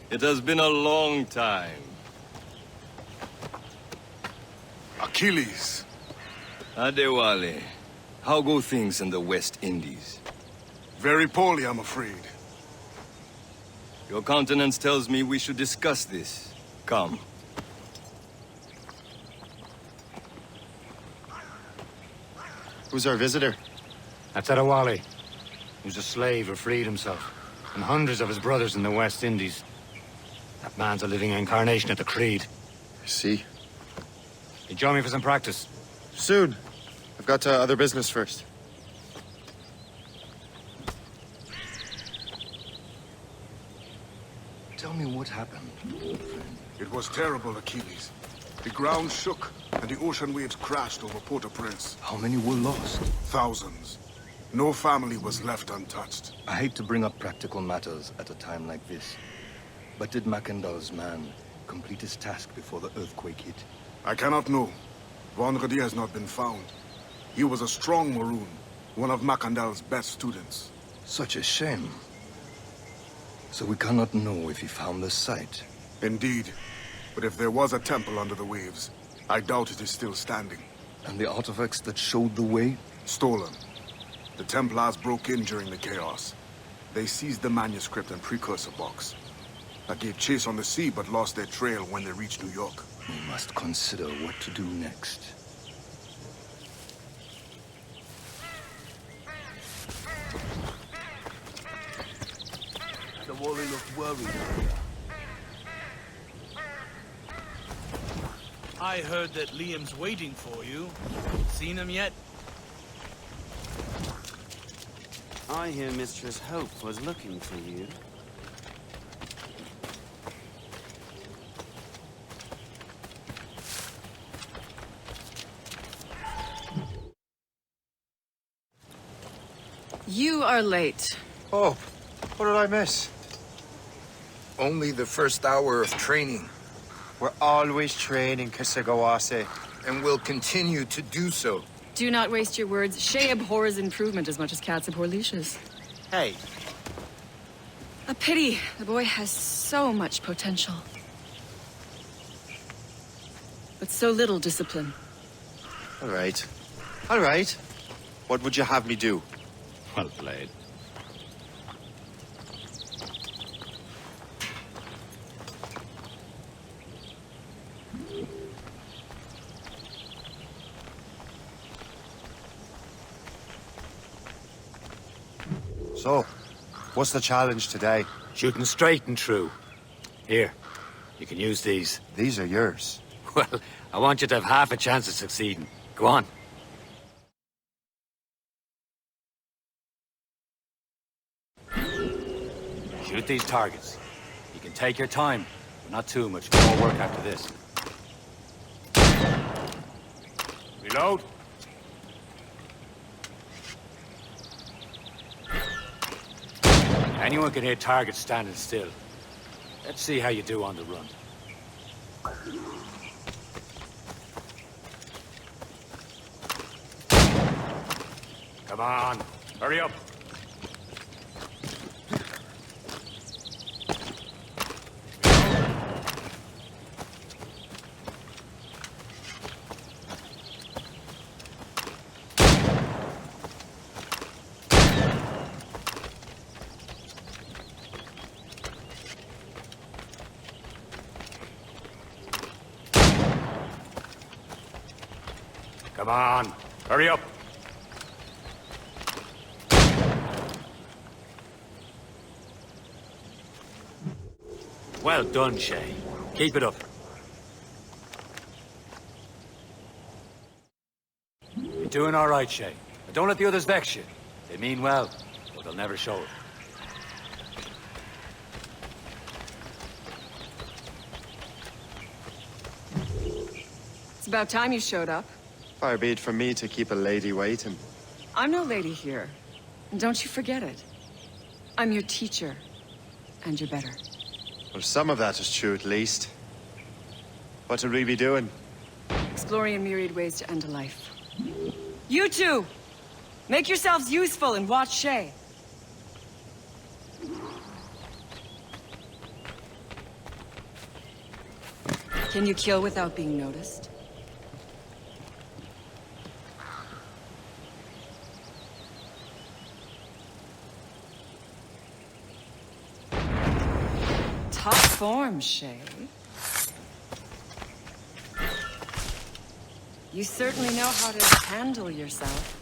It has been a long time. Achilles. Adewale, how go things in the West Indies? Very poorly, I'm afraid. Your countenance tells me we should discuss this. Come. Who's our visitor? That's Adewale. He was a slave who freed himself, and hundreds of his brothers in the West Indies. That man's a living incarnation of the Creed. I see. You join me for some practice? Soon. I've got other business first. Tell me what happened, old friend. It was terrible, Achilles. The ground shook, and the ocean waves crashed over Port-au-Prince. How many were lost? Thousands. No family was left untouched. I hate to bring up practical matters at a time like this. But did Mackandal's man complete his task before the earthquake hit? I cannot know. Vendredi has not been found. He was a strong Maroon, one of Mackandal's best students. Such a shame. So we cannot know if he found the site. Indeed. But if there was a temple under the waves, I doubt it is still standing. And the artifacts that showed the way? Stolen. The Templars broke in during the chaos. They seized the manuscript and precursor box. I gave chase on the sea, but lost their trail when they reached New York. We must consider what to do next. The Wally looked worried earlier. I heard that Liam's waiting for you. Seen him yet? I hear Mistress Hope was looking for you. You are late. Oh, what did I miss? Only the first hour of training, We're always training, Kisagawase. and will continue to do so. Do not waste your words. Shay abhors improvement as much as cats abhor leashes. Hey, A pity. The boy has so much potential. But so little discipline. All right. All right. What would you have me do? Well played. so, what's the challenge today? Shooting straight and true. Here, you can use these. These are yours. Well, I want you to have half a chance of succeeding. Go on. Shoot these targets. You can take your time, but not too much more work after this. Reload. Anyone can hit targets standing still. Let's see how you do on the run. Come on, hurry up. Come on, hurry up. Well done, Shay. Keep it up. You're doing all right, Shay. But don't let the others vex you. They mean well, but they'll never show it. It's about time you showed up. Far be it from me to keep a lady waiting. I'm no lady here. And don't you forget it. I'm your teacher. And you're better. Well, some of that is true, at least. What will we be doing? Exploring a myriad ways to end a life. You two! Make yourselves useful and watch Shay. Can you kill without being noticed? Top form, Shay. You certainly know how to handle yourself.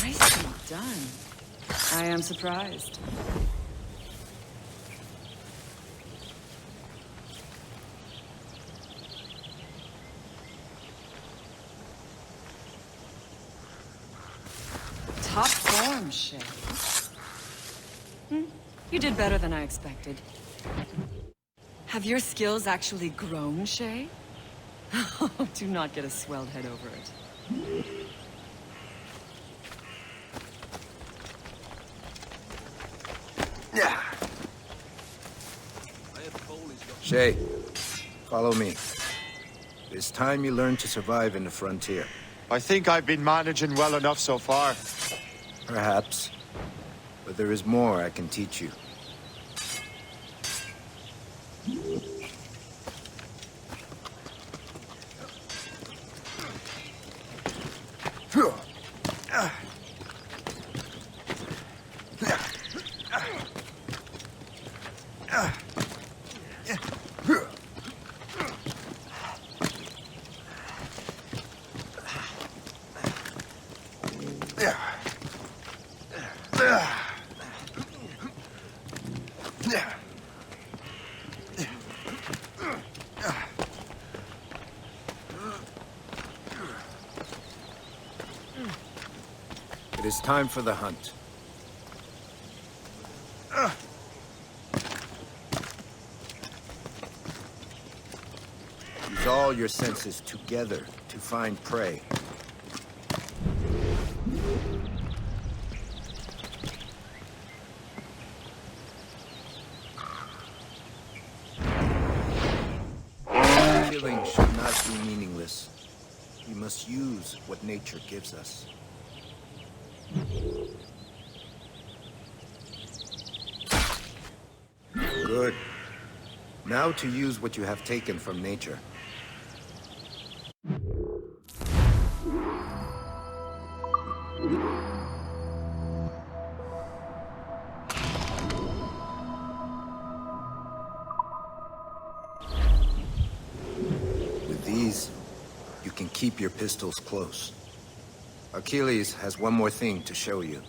Nicely done. I am surprised. Top form, Shay. You did better than I expected. Have your skills actually grown, Shay? Do not get a swelled head over it. Yeah. Shay, follow me. It's time you learn to survive in the frontier. I think I've been managing well enough so far. Perhaps. But there is more I can teach you. It is time for the hunt. Use all your senses together to find prey. Killing should not be meaningless. We must use what nature gives us. Good. Now to use what you have taken from nature. With these, you can keep your pistols close. Achilles has one more thing to show you.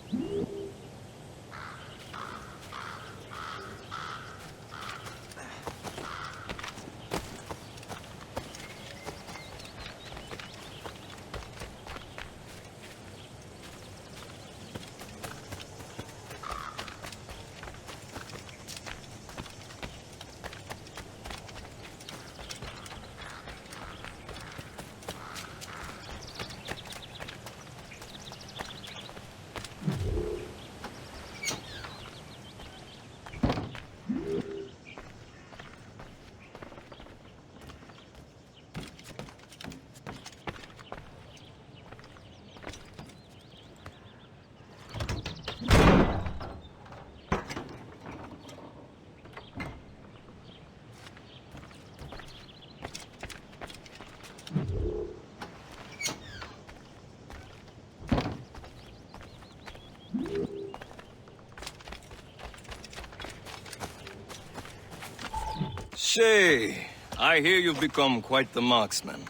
Shay, I hear you've become quite the marksman.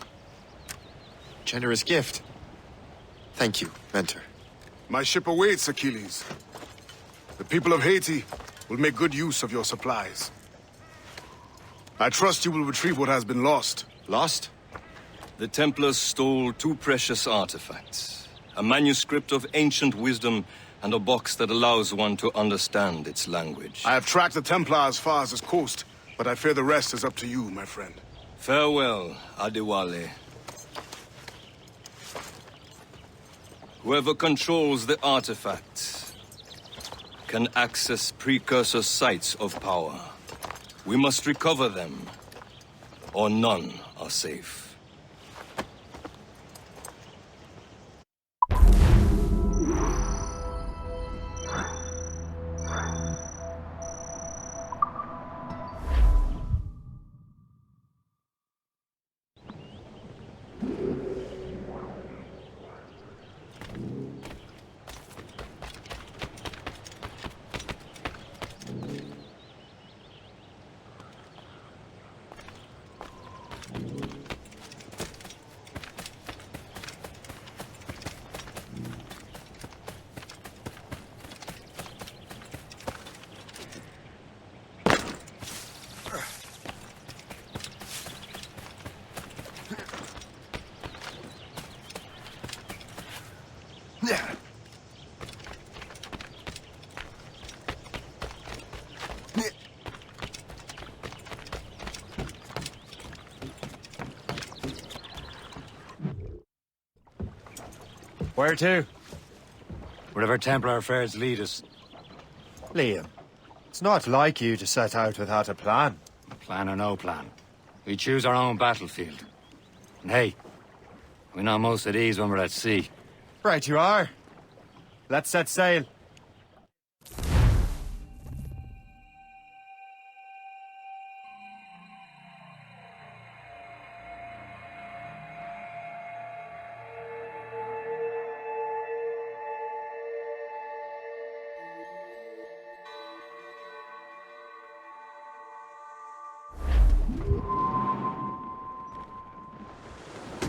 Generous gift. Thank you, Mentor. My ship awaits, Achilles. The people of Haiti will make good use of your supplies. I trust you will retrieve what has been lost. Lost? The Templars stole two precious artifacts. A manuscript of ancient wisdom and a box that allows one to understand its language. I have tracked the Templar as far as this coast, but I fear the rest is up to you, my friend. Farewell, Adewale. Whoever controls the artifacts can access precursor sites of power. We must recover them, or none are safe. Where to? Wherever Templar affairs lead us. Liam, it's not like you to set out without a plan. Plan or no plan. We choose our own battlefield. And hey, we know most at ease when we're at sea. Right you are. Let's set sail.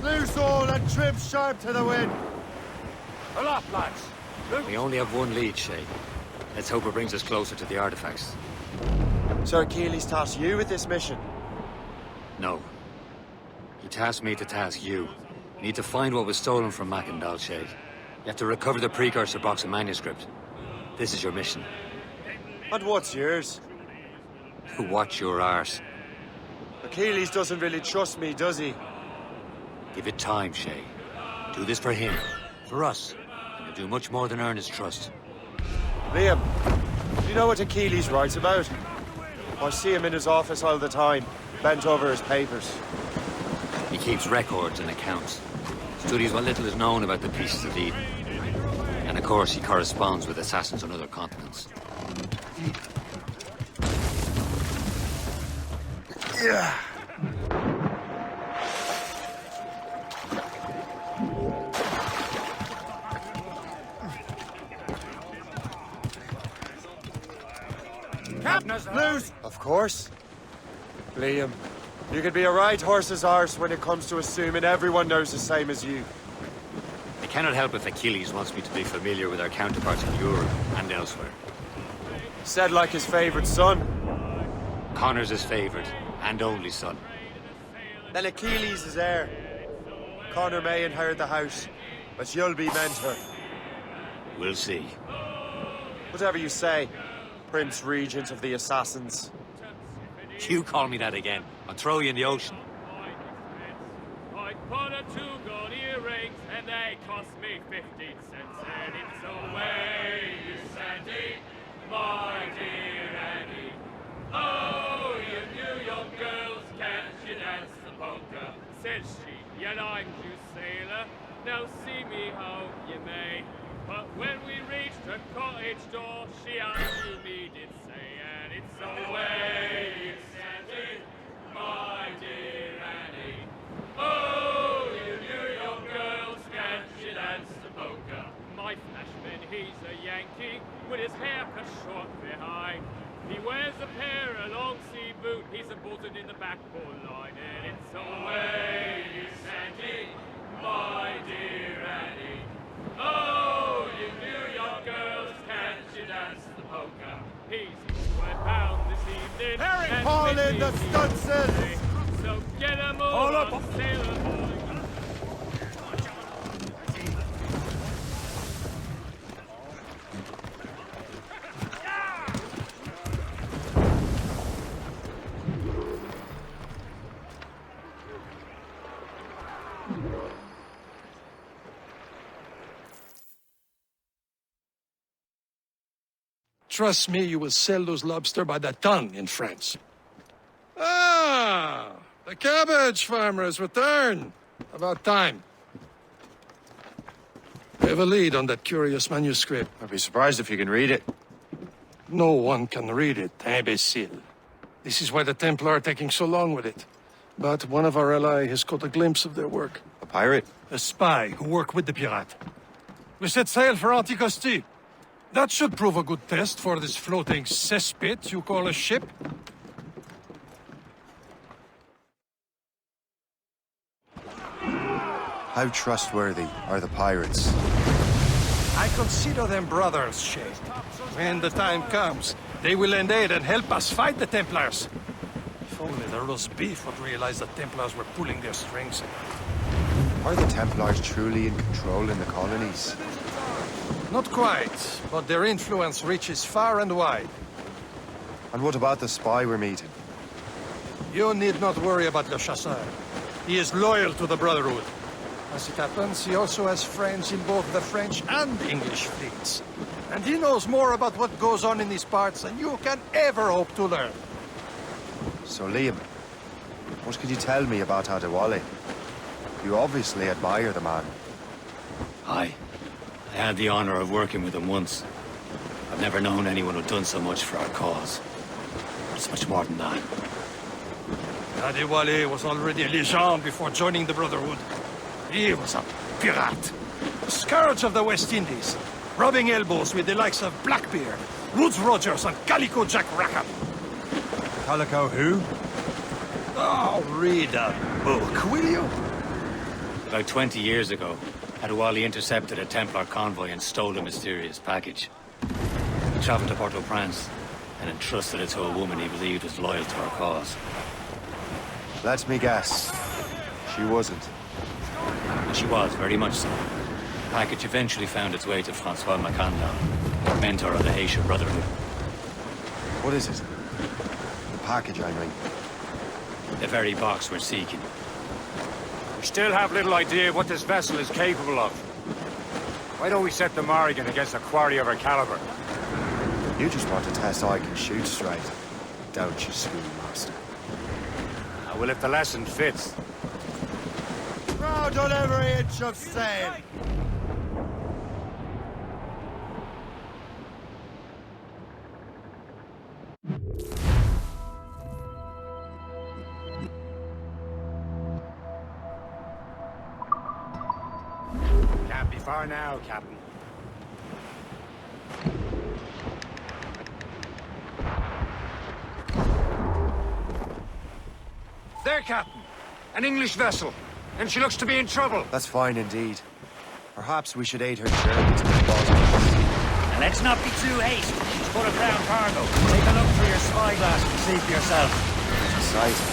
Loose all and trim sharp to the wind. Aloft, lads! We only have one lead, Shay. Let's hope it brings us closer to the artifacts. Sir Achilles tasked you with this mission. No. He tasked me to task you. You need to find what was stolen from Mackandal, Shay. You have to recover the precursor box and manuscript. This is your mission. And what's yours? Watch your arse. Achilles doesn't really trust me, does he? Give it time, Shay. Do this for him, for us, and you'll do much more than earn his trust. Liam, do you know what Achilles writes about? I see him in his office all the time, bent over his papers. He keeps records and accounts. Studies what little is known about the pieces of Eden. And of course, he corresponds with assassins on other continents. Yeah. Loose! Of course. Liam, you could be a right horse's arse when it comes to assuming everyone knows the same as you. I cannot help if Achilles wants me to be familiar with our counterparts in Europe and elsewhere. Said like his favorite son. Connor's his favorite and only son. Then Achilles is heir. Connor may inherit the house, but you'll be mentor. We'll see. Whatever you say, Prince Regent of the Assassins. You call me that again, I'll throw you in the ocean. I bought 2 gold earrings and they cost me 15 cents. And it's away, you Sandy, my dear Annie. Oh, you New York girls, can't you dance the polka? Said she, you like you sailor, now see me how you may. But when we reached her cottage door, she answered me, did say, and it's away, you Sandy, my dear Annie. Oh, you New York girls, can't you dance the polka? My flashman, he's a Yankee, with his hair cut short behind. He wears a pair of long sea boot, he's a bulletin in the backboard line, and it's away, you Sandy, my dear Annie. Oh, you New York girls, can't you dance the polka? He's £1 this evening. Harry, haul in the stunsails! So get 'em all on, sailor boy. Trust me, you will sell those lobster by the ton in France. Ah, the cabbage farmer has returned. About time. We have a lead on that curious manuscript. I'd be surprised if you can read it. No one can read it, imbecile. This is why the Templar are taking so long with it. But one of our allies has caught a glimpse of their work. A pirate? A spy who worked with the pirate. We set sail for Anticosti. That should prove a good test for this floating cesspit you call a ship. How trustworthy are the pirates? I consider them brothers, Shay. When the time comes, they will lend aid and help us fight the Templars. If only the roast beef would realize the Templars were pulling their strings. Are the Templars truly in control in the colonies? Not quite, but their influence reaches far and wide. And what about the spy we're meeting? You need not worry about Le Chasseur. He is loyal to the Brotherhood. As it happens, he also has friends in both the French and English fleets. And he knows more about what goes on in these parts than you can ever hope to learn. So, Liam, what can you tell me about Adewale? You obviously admire the man. Aye. I had the honor of working with him once. I've never known anyone who'd done so much for our cause. But it's much more than that. Adewale was already a legend before joining the Brotherhood. He was a pirate. The scourge of the West Indies. Rubbing elbows with the likes of Blackbeard, Woodes Rogers, and Calico Jack Rackham. Calico who? Oh, read a book, will you? About 20 years ago, Adewale intercepted a Templar convoy and stole a mysterious package. He traveled to Port-au-Prince and entrusted it to a woman he believed was loyal to our cause. Let me guess. She wasn't. And she was, very much so. The package eventually found its way to Francois Macandal, mentor of the Haitian Brotherhood. What is it? The package, I mean. The very box we're seeking. We still have little idea what this vessel is capable of. Why don't we set the Morrigan against a quarry of her caliber? You just want to test I can shoot straight, don't you, schoolmaster? Well, if the lesson fits. Proud on every inch of sail. Can't be far now, Captain. There, Captain. An English vessel. And she looks to be in trouble. That's fine indeed. Perhaps we should aid her journey to the bottom of the sea. And let's not be too hasty. She's full of crown cargo. Take a look through your spyglass and see for yourself. Exciting.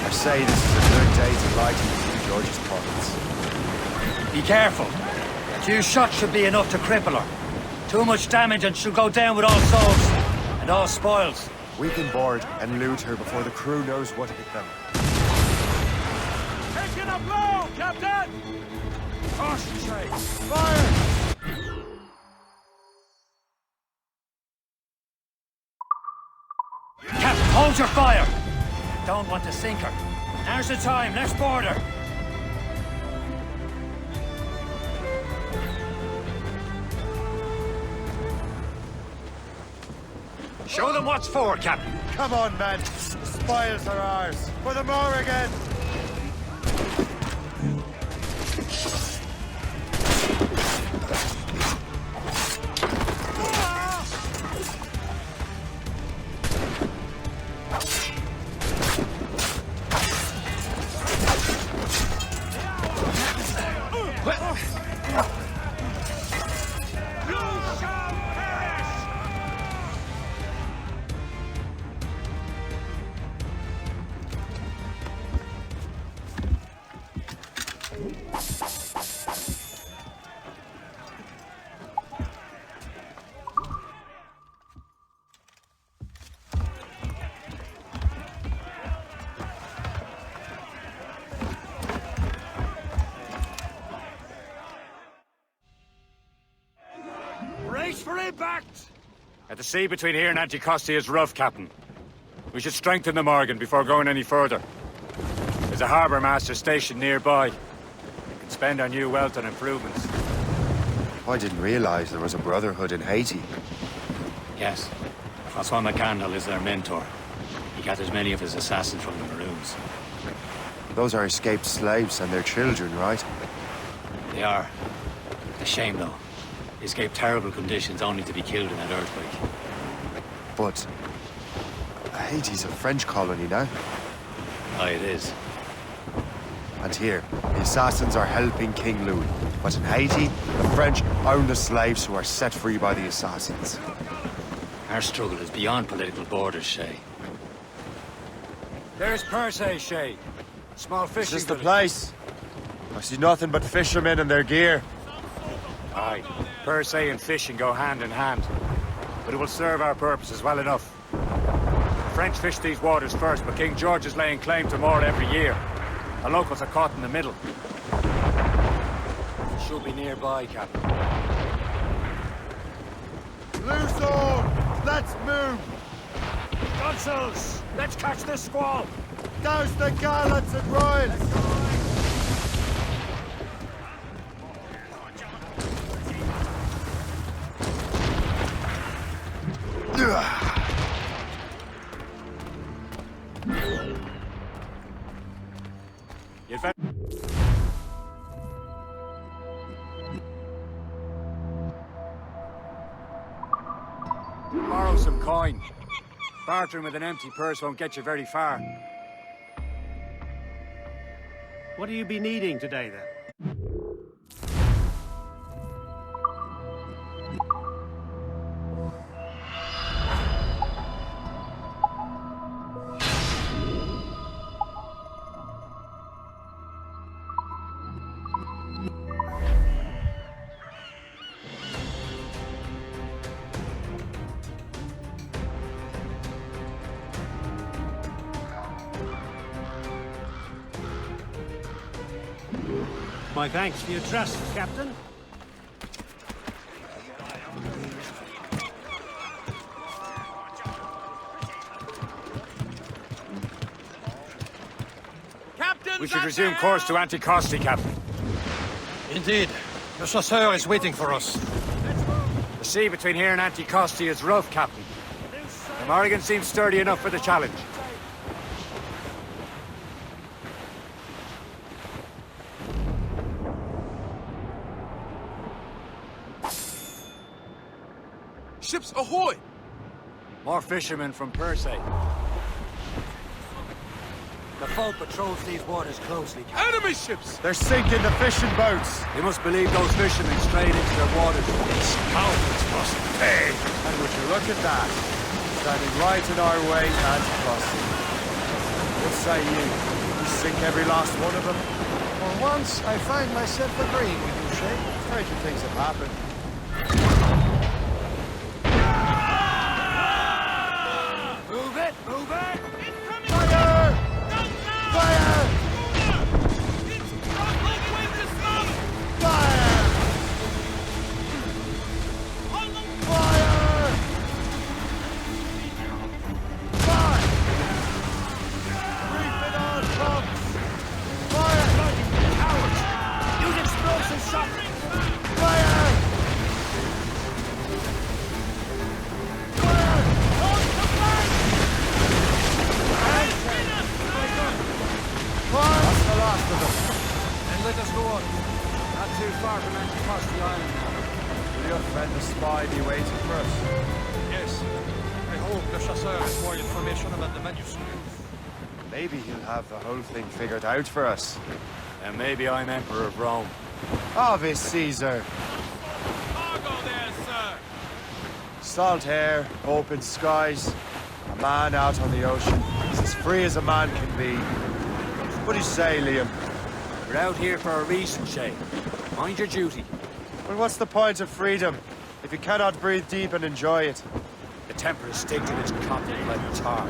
I say this is a good day to lighten King George's pockets. Be careful. A few shots should be enough to cripple her. Too much damage and she'll go down with all souls. And all spoils. We can board and loot her before the crew knows what hit them. Taking a blow, Captain! Concentrate! Fire! Captain, hold your fire! Don't want to sink her. Now's the time, let's board her. Show them what's for, Captain. Come on, men. The spoils are ours. For the Morrigan! Brace for impact! At the sea between here and Anticosti is rough, Captain. We should strengthen the Morgan before going any further. There's a harbour master stationed nearby. We can spend our new wealth on improvements. I didn't realize there was a brotherhood in Haiti. Yes. Francois McCandle is their mentor. He gathers many of his assassins from the Maroons. Those are escaped slaves and their children, right? They are. A shame, though. They escaped terrible conditions only to be killed in that earthquake. But Haiti's a French colony now. Aye, it is. And here, the assassins are helping King Louis. But in Haiti, the French own the slaves who are set free by the assassins. Our struggle is beyond political borders, Shay. There's Percé, Shay. Small fishing Is this the village. place? I see nothing but fishermen and their gear. Aye. Percé and fishing go hand in hand. But it will serve our purposes well enough. The French fish these waters first, but King George is laying claim to more every year. The locals are caught in the middle. It should be nearby, Captain. Loose all! Let's move! Consuls, let's catch this squall. Douse the gallants and royals! You'd better... Borrow some coin. Bartering with an empty purse won't get you very far. What do you be needing today, then? My thanks for your trust, Captain. We should resume course to Anticosti, Captain. Indeed. The chasseur is waiting for us. The sea between here and Anticosti is rough, Captain. The Morrigan seems sturdy enough for the challenge. Ships ahoy! More fishermen from Percé. The foe patrols these waters closely, Captain. Enemy ships! They're sinking the fishing boats! They must believe those fishermen strayed into their waters. Scoundrels must pay. And would you look at that? Standing right in our way and crossing. What say you? We sink every last one of them? For once, I find myself agreeing with you, Shay. Stranger things have happened. Move it! Move it! Fire! Fire! Fire! Fire! Fire! Reef it on, pumps! Fire! Cowards! Use explosive shot! Fire! That's the last of them. And let us go on. Not too far from Anticosti Island now. Will your friend the spy be waiting for us? Yes. I hope the chasseur has more information about the manuscript. Maybe he'll have the whole thing figured out for us. And maybe I'm Emperor of Rome. Ave Caesar. Cargo there, sir. Salt air, open skies. A man out on the ocean. He's as free as a man can be. What do you say, Liam? We're out here for a reason, Shay. Mind your duty. Well, what's the point of freedom if you cannot breathe deep and enjoy it? The Templars stick to this continent like tar.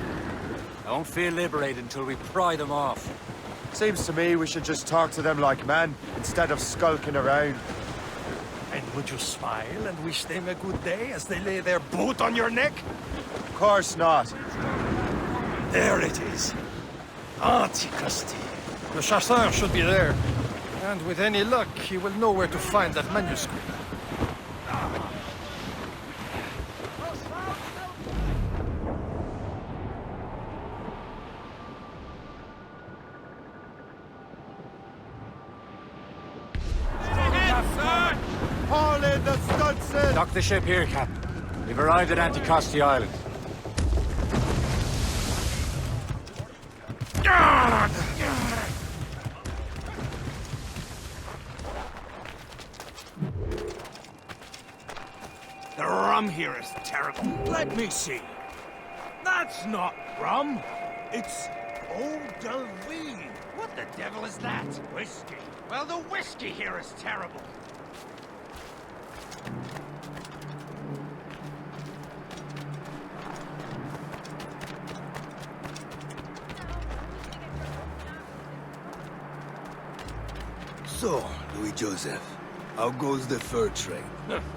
I won't feel liberated until we pry them off. Seems to me we should just talk to them like men, instead of skulking around. And would you smile and wish them a good day as they lay their boot on your neck? Of course not. There it is. Antiquity. The chasseur should be there. And with any luck, he will know where to find that manuscript. Haul in the stunsail! Dock the ship here, Captain. We've arrived at Anticosti Island. The rum here is terrible. Let me see. That's not rum. It's eau de vie. What the devil is that? Whiskey. Well, the whiskey here is terrible. So, Louis Joseph, how goes the fur trade?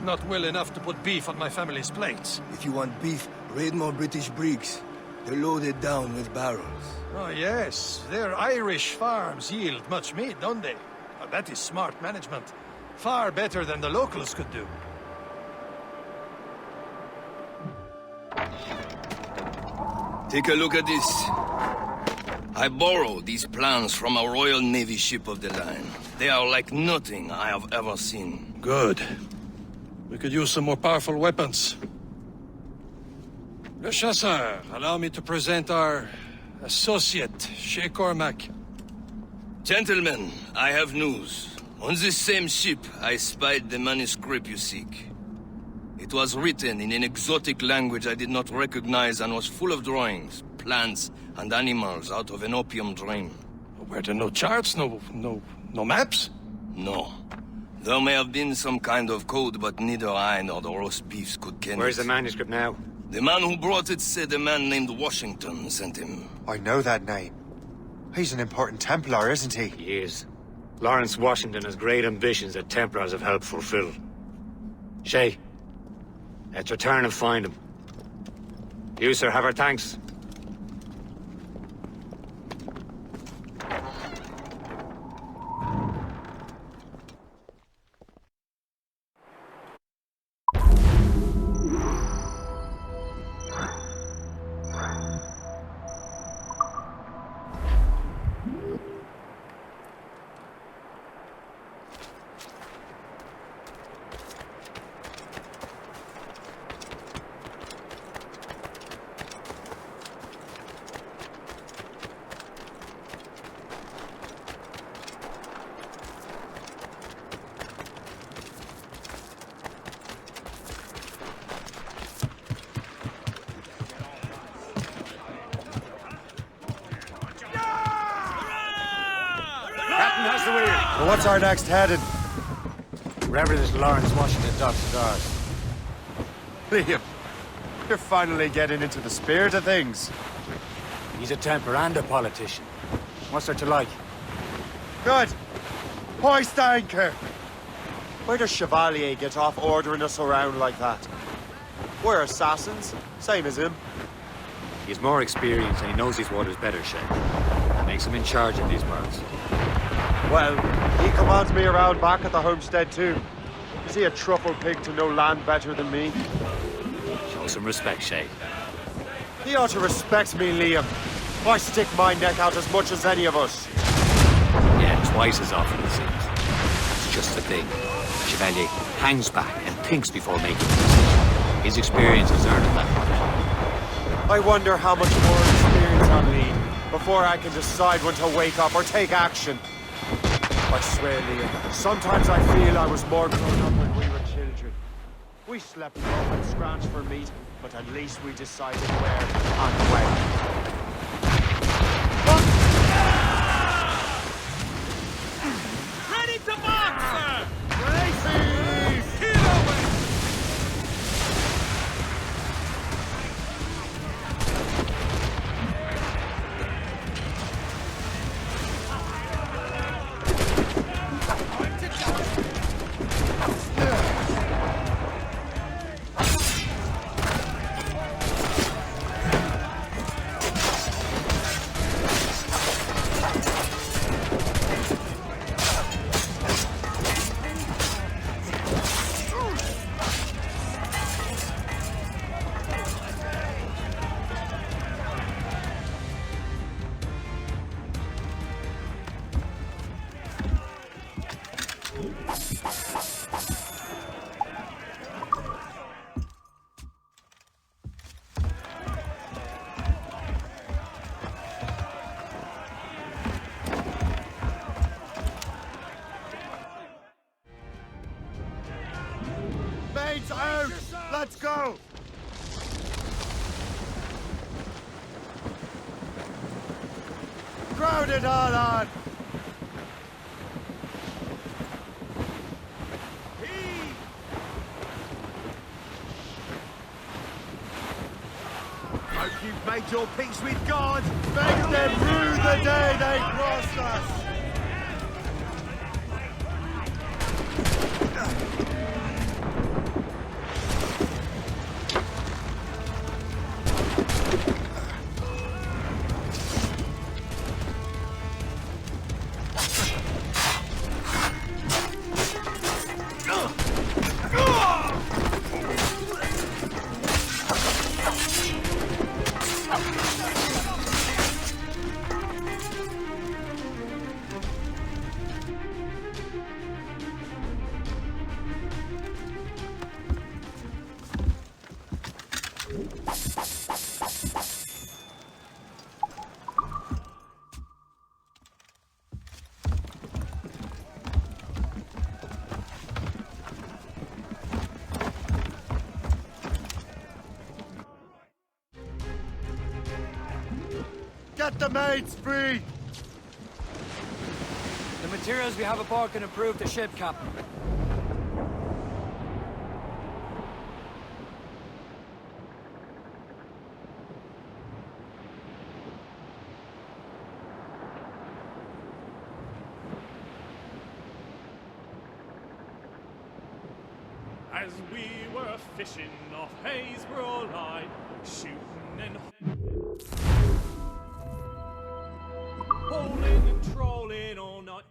Not well enough to put beef on my family's plates. If you want beef, raid more British brigs. They're loaded down with barrels. Oh, yes. Their Irish farms yield much meat, don't they? That is smart management. Far better than the locals could do. Take a look at this. I borrowed these plans from a Royal Navy ship of the line. They are like nothing I have ever seen. Good. We could use some more powerful weapons. Le Chasseur, allow me to present our associate, Shay Cormac. Gentlemen, I have news. On this same ship, I spied the manuscript you seek. It was written in an exotic language I did not recognize and was full of drawings, plants, and animals out of an opium dream. Were there no charts, no maps? No. There may have been some kind of code, but neither I nor the roast beefs could ken Where's it. the manuscript now? The man who brought it said a man named Washington sent him. I know that name. He's an important Templar, isn't he? He is. Lawrence Washington has great ambitions that Templars have helped fulfill. Shay, let's return and find him. You, sir, have our thanks. Well, what's our next heading? Wherever this Lawrence Washington docks his ours. Liam, you're finally getting into the spirit of things. He's a Templar and a politician. What's there to like? Good. Hoist anchor. Where does Chevalier get off ordering us around like that? We're assassins, same as him. He's more experienced and he knows these waters better, Shay. Makes him in charge of these parts. Well, he commands me around back at the homestead too. Is he a truffle pig to know land better than me? Show some respect, Shay. He ought to respect me, Liam. I stick my neck out as much as any of us. Yeah, twice as often it seems. It's just the thing. Chevalier hangs back and thinks before making a decision. His experience has earned him that much. I wonder how much more experience I'll need before I can decide when to wake up or take action. I swear, Liam, sometimes I feel I was more grown up when we were children. We slept rough and scratched for meat, but at least we decided where and when. Ready to march, sir! Races! Kilo away! let's go! Crowd it all on! Hope you've made your peace with God. Make them rue the day they crossed us! Get the mates free! The materials we have aboard can improve the ship, Captain. As we were fishing off Haysborough Line, shooting and holding and trolling all night.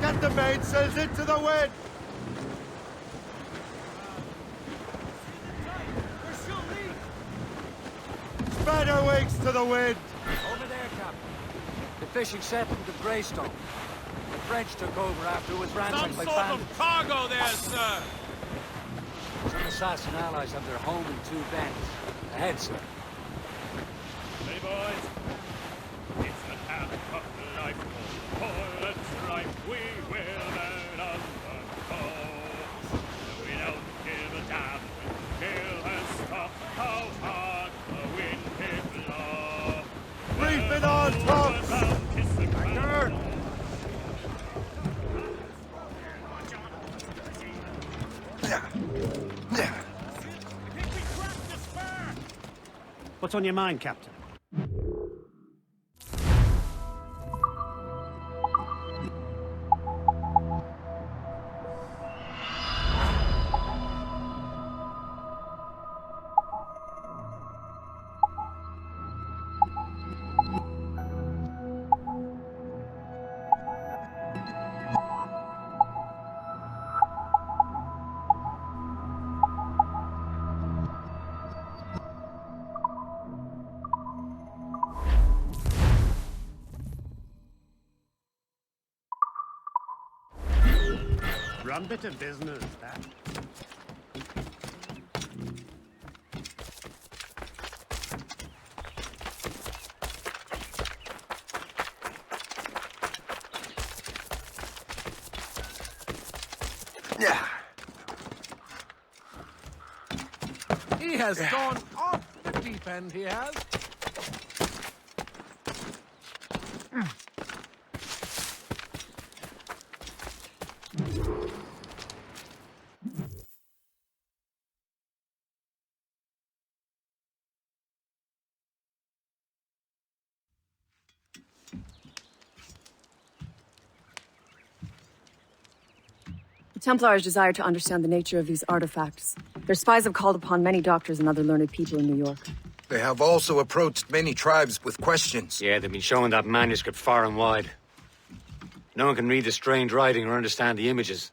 Get the mainsails into the wind! Spread our wings to the wind! Over there, Captain. The fishing settlement of Greystone. The French took over after it was ransacked by bandits. Of cargo there, sir! Some assassin allies have their home in two bends. Ahead, sir. Hey, boys. It's the path of life. For the strife we will burn on the coast. We don't give a damn when kill has stopped. How hard the wind can blow. Reef it on, tops! Anchor! What's on your mind, Captain? Rum bit of business, that. Yeah. He has gone off the deep end, he has. Templars desire to understand the nature of these artifacts. Their spies have called upon many doctors and other learned people in New York. They have also approached many tribes with questions. Yeah, they've been showing that manuscript far and wide. No one can read the strange writing or understand the images.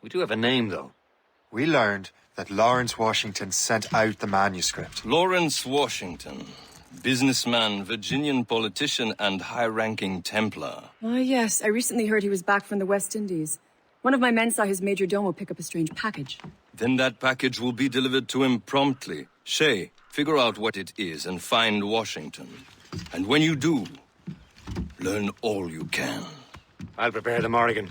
We do have a name, though. We learned that Lawrence Washington sent out the manuscript. Lawrence Washington. Businessman, Virginian politician, and high-ranking Templar. Ah, yes. I recently heard he was back from the West Indies. One of my men saw his major domo pick up a strange package. Then that package will be delivered to him promptly. Shay, figure out what it is and find Washington. And when you do, learn all you can. I'll prepare the Morrigan.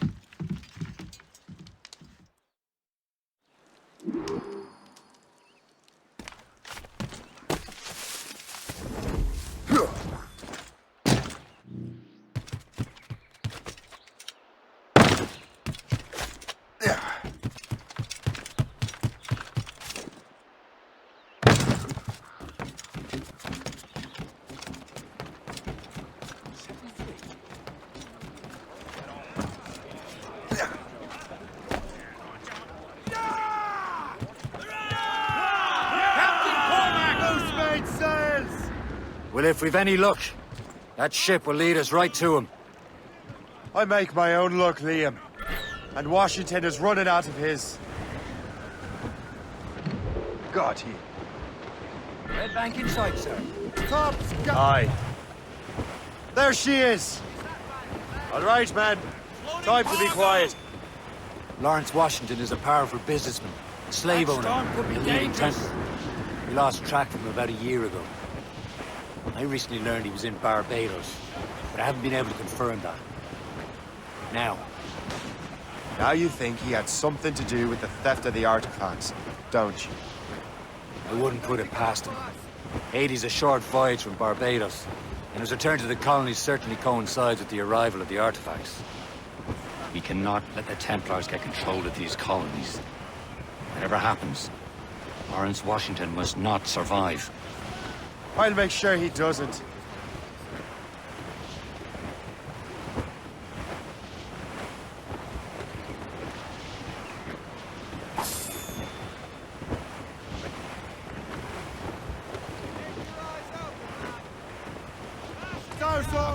Well, if we've any luck, that ship will lead us right to him. I make my own luck, Liam. And Washington is running out of his. Got he. Red Bank in sight, sir. Aye. There she is. All right, man. Time to be quiet. Lawrence Washington is a powerful businessman, a slave owner, a leading Templar. We lost track of him about a year ago. I recently learned he was in Barbados, but I haven't been able to confirm that. Now you think he had something to do with the theft of the artifacts, don't you? I wouldn't put it past him. Haiti's a short voyage from Barbados, and his return to the colonies certainly coincides with the arrival of the artifacts. We cannot let the Templars get control of these colonies. Whatever happens, Lawrence Washington must not survive. I'll make sure he doesn't.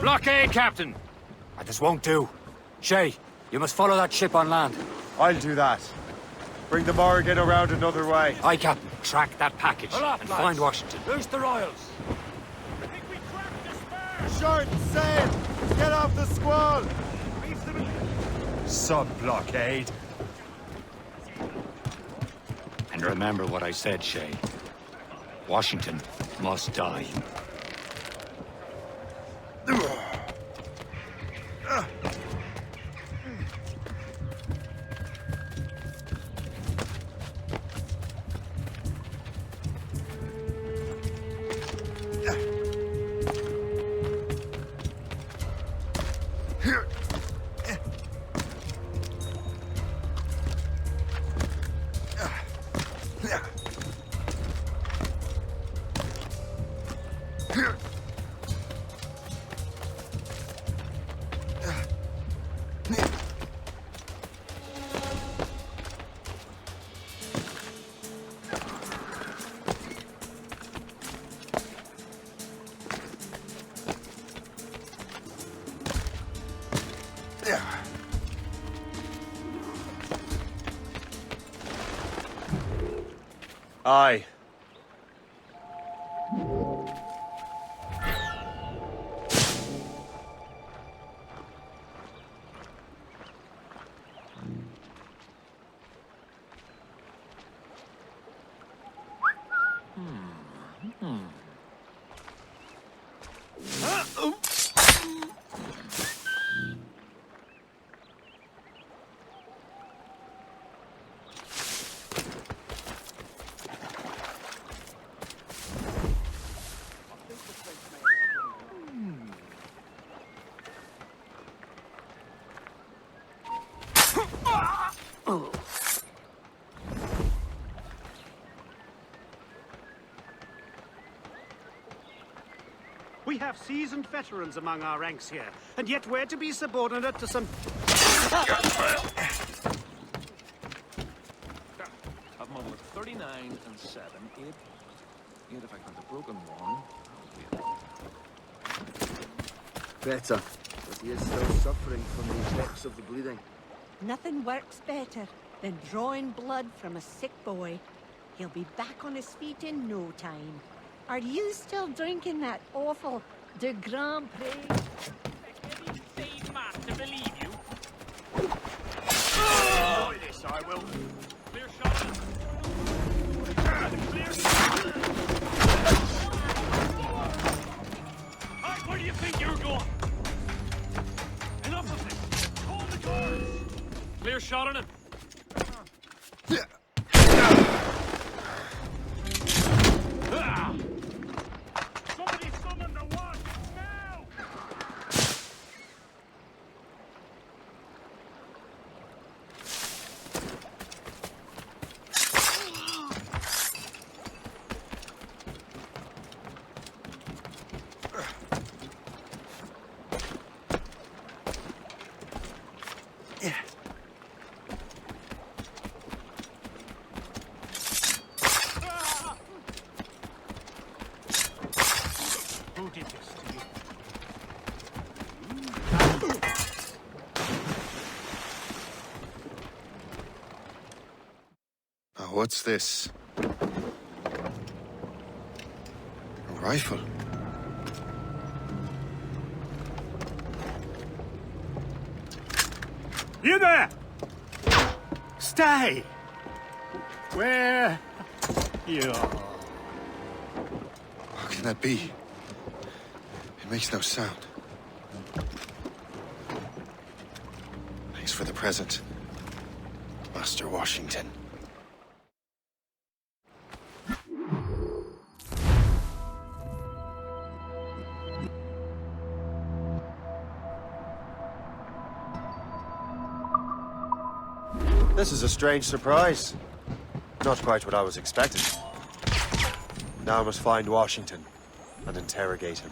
Blockade, Captain! This won't do. Shay, you must follow that ship on land. I'll do that. Bring the Morrigan around another way. Aye, Captain. Track that package and find Washington. Loose the royals. Short sail! Get off the squall! Sub-blockade. And remember what I said, Shay. Washington must die. Aye. We have seasoned veterans among our ranks here, and yet we're to be subordinate to some... 3, 9, and 7. 8. 8 if I count the broken one. Better, but he is still suffering from the effects of the bleeding. Nothing works better than drawing blood from a sick boy. He'll be back on his feet in no time. Are you still drinking that awful de Grand Prix? Save master believe you. Enjoy this, I will. Clear shot. Clear shot. Hey, where do you think you're going? Enough of this. Call the guards. Clear shot on him. Somebody summon the watch now! Who did this to you? Oh, what's this? A rifle. You there! Stay! Where you are? How can that be? It makes no sound. Thanks for the present, Master Washington. This is a strange surprise. Not quite what I was expecting. Now I must find Washington and interrogate him.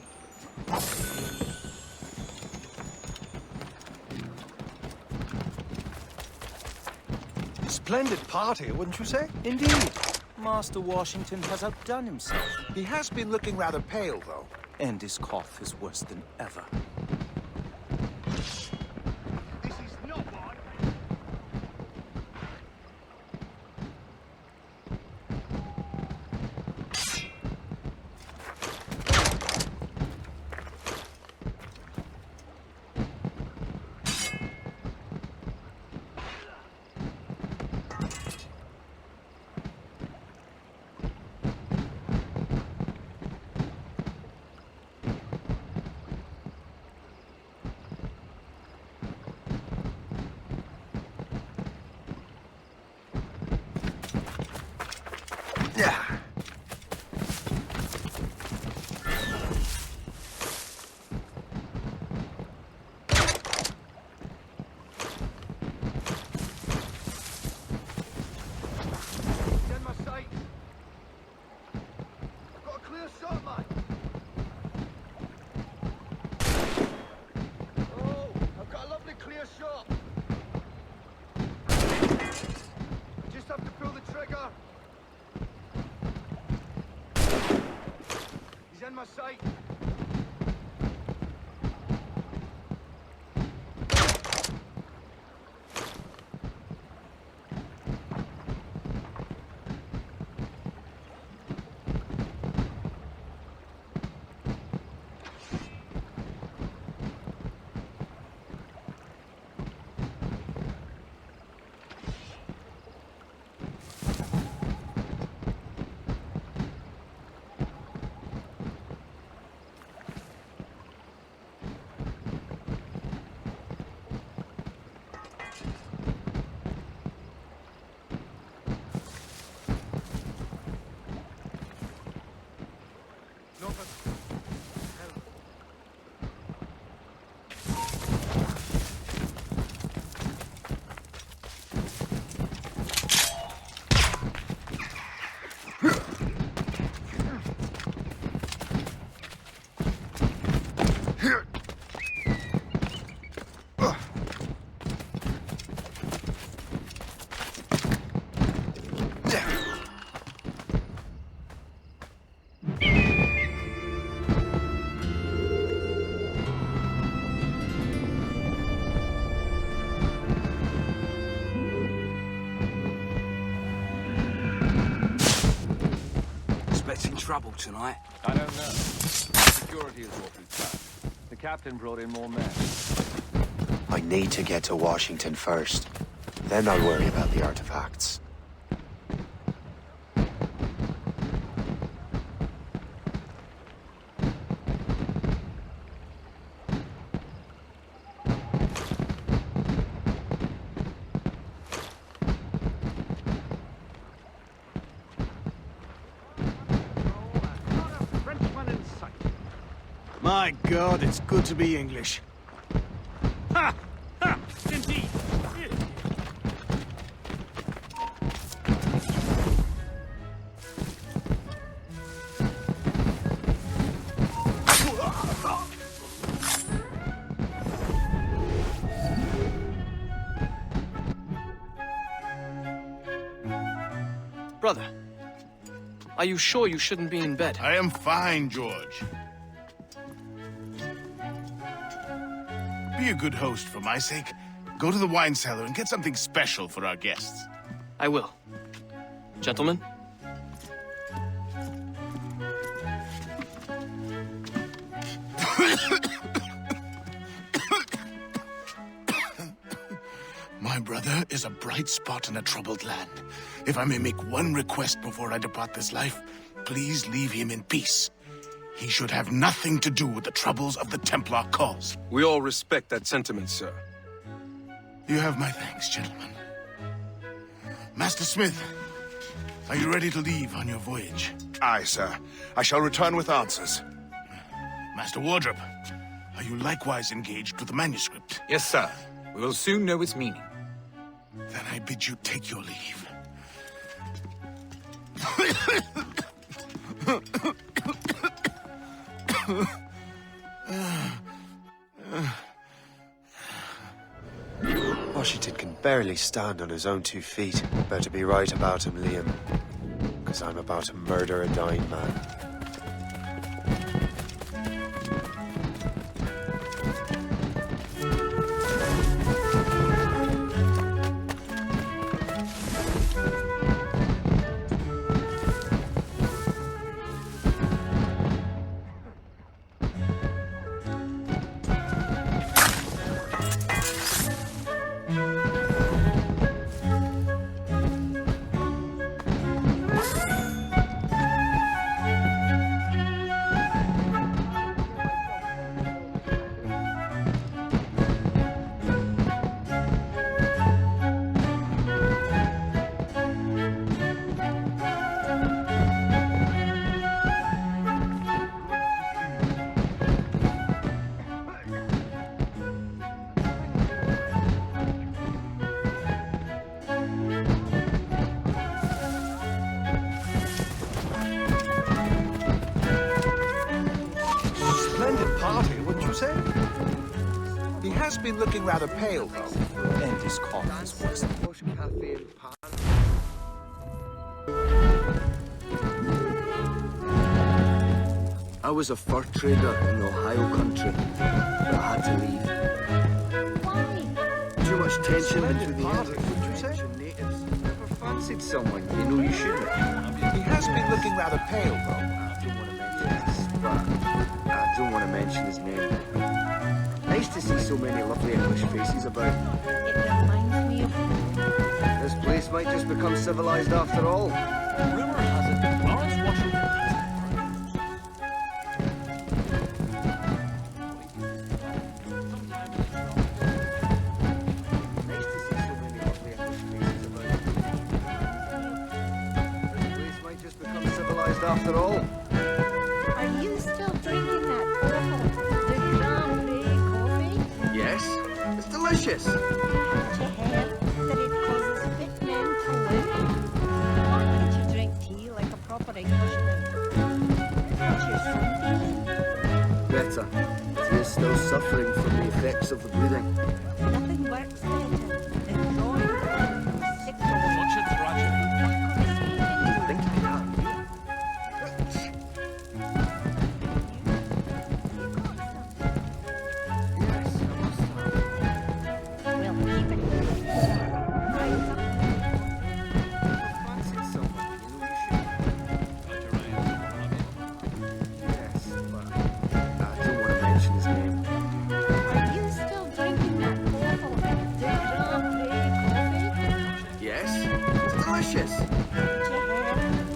Splendid party, wouldn't you say? Indeed. Master Washington has outdone himself. He has been looking rather pale, though. And his cough is worse than ever. trouble tonight? I don't know. Security is awfully tough. The captain brought in more men. I need to get to Washington first. Then I'll worry about the artifacts. My God, it's good to be English. Ha! Ha! Indeed! Brother, are you sure you shouldn't be in bed? I am fine, George. Be a good host for my sake. Go to the wine cellar and get something special for our guests. I will. Gentlemen? My brother is a bright spot in a troubled land. If I may make one request before I depart this life, please leave him in peace. He should have nothing to do with the troubles of the Templar cause. We all respect that sentiment, sir. You have my thanks, gentlemen. Master Smith, are you ready to leave on your voyage? Aye, sir. I shall return with answers. Master Wardrop, are you likewise engaged with the manuscript? Yes, sir. We will soon know its meaning. Then I bid you take your leave. Washington can barely stand on his own 2 feet. Better be right about him, Liam. Because I'm about to murder a dying man. He has been looking rather pale, though. And his cough is worse than I was a fur trader in the Ohio country, but I had to leave. Why? Too much tension between the English and natives. Never fancied someone, you know you shouldn't. He has been looking rather pale, though. I don't want to mention his name. Nice to see so many lovely English faces about. It reminds me of... This place might just become civilized after all. Rumor has it that Lawrence Washington Nice to see so many lovely English faces about. This place might just become civilized after all. Are you still drinking that awful coffee? Yes, it's delicious. Haven't you heard that it causes fit men to live? Why can't you drink tea like a proper Englishman? How's your son feeling? Better. He is still suffering from the effects of the bleeding. Nothing works better than drawing blood from a sick boy. Such a tragedy. I think I have. delicious.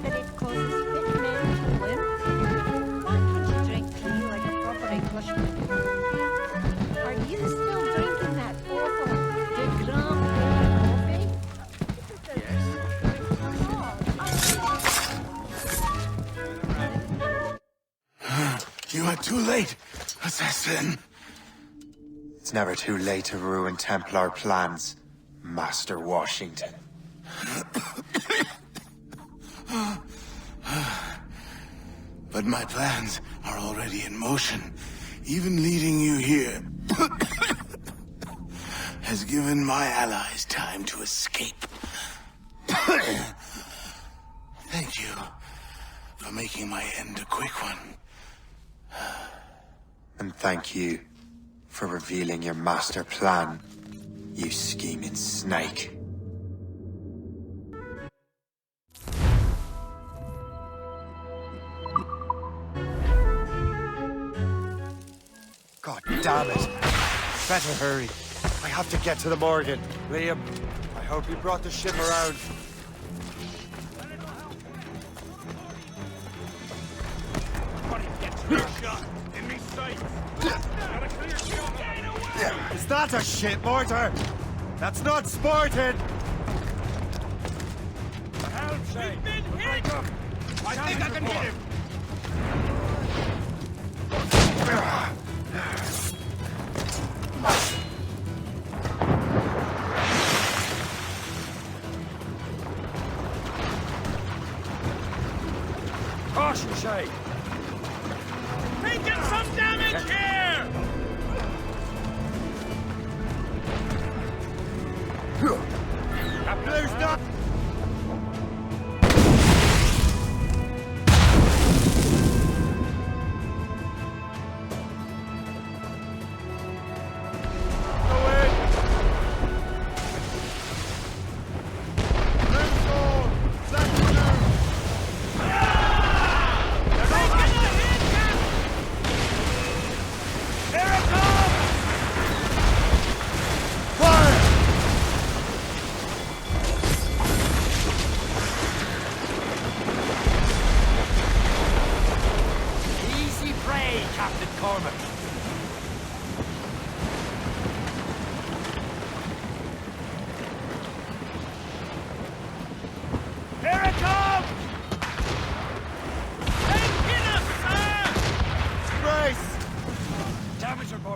That it causes fit men to limp? Why can't you drink tea like a proper Englishman? Are you still drinking that awful de Grande coffee? You are too late, assassin. It's never too late to ruin Templar plans, Master Washington. But my plans are already in motion. Even leading you here has given my allies time to escape. Thank you for making my end a quick one. And thank you for revealing your master plan, you scheming snake. God damn it. Better hurry. I have to get to the Morgan. Liam, I hope you brought the ship around. Is that a shit mortar? That's not sporting! We've been hit! I think I can hit him! Caution, Shay! Taking some damage here! That blue's not...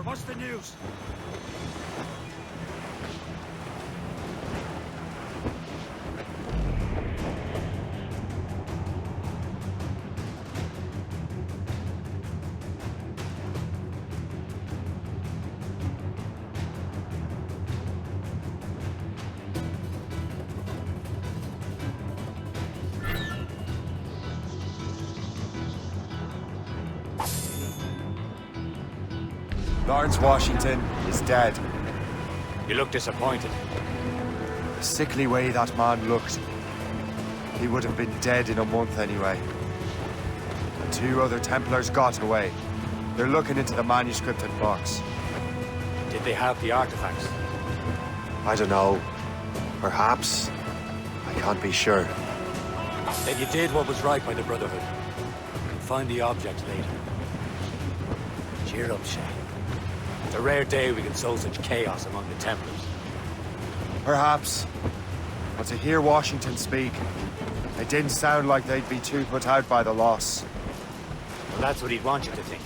What's the news? Lawrence Washington is dead. You look disappointed. The sickly way that man looked. He would have been dead in a month anyway. The 2 other Templars got away. They're looking into the manuscripted box. Did they have the artifacts? I don't know. Perhaps. I can't be sure. Then you did what was right by the Brotherhood. You'll find the object later. Cheer up, Shay. It's a rare day we can sow such chaos among the Templars. Perhaps. But to hear Washington speak, it didn't sound like they'd be too put out by the loss. Well, that's what he'd want you to think.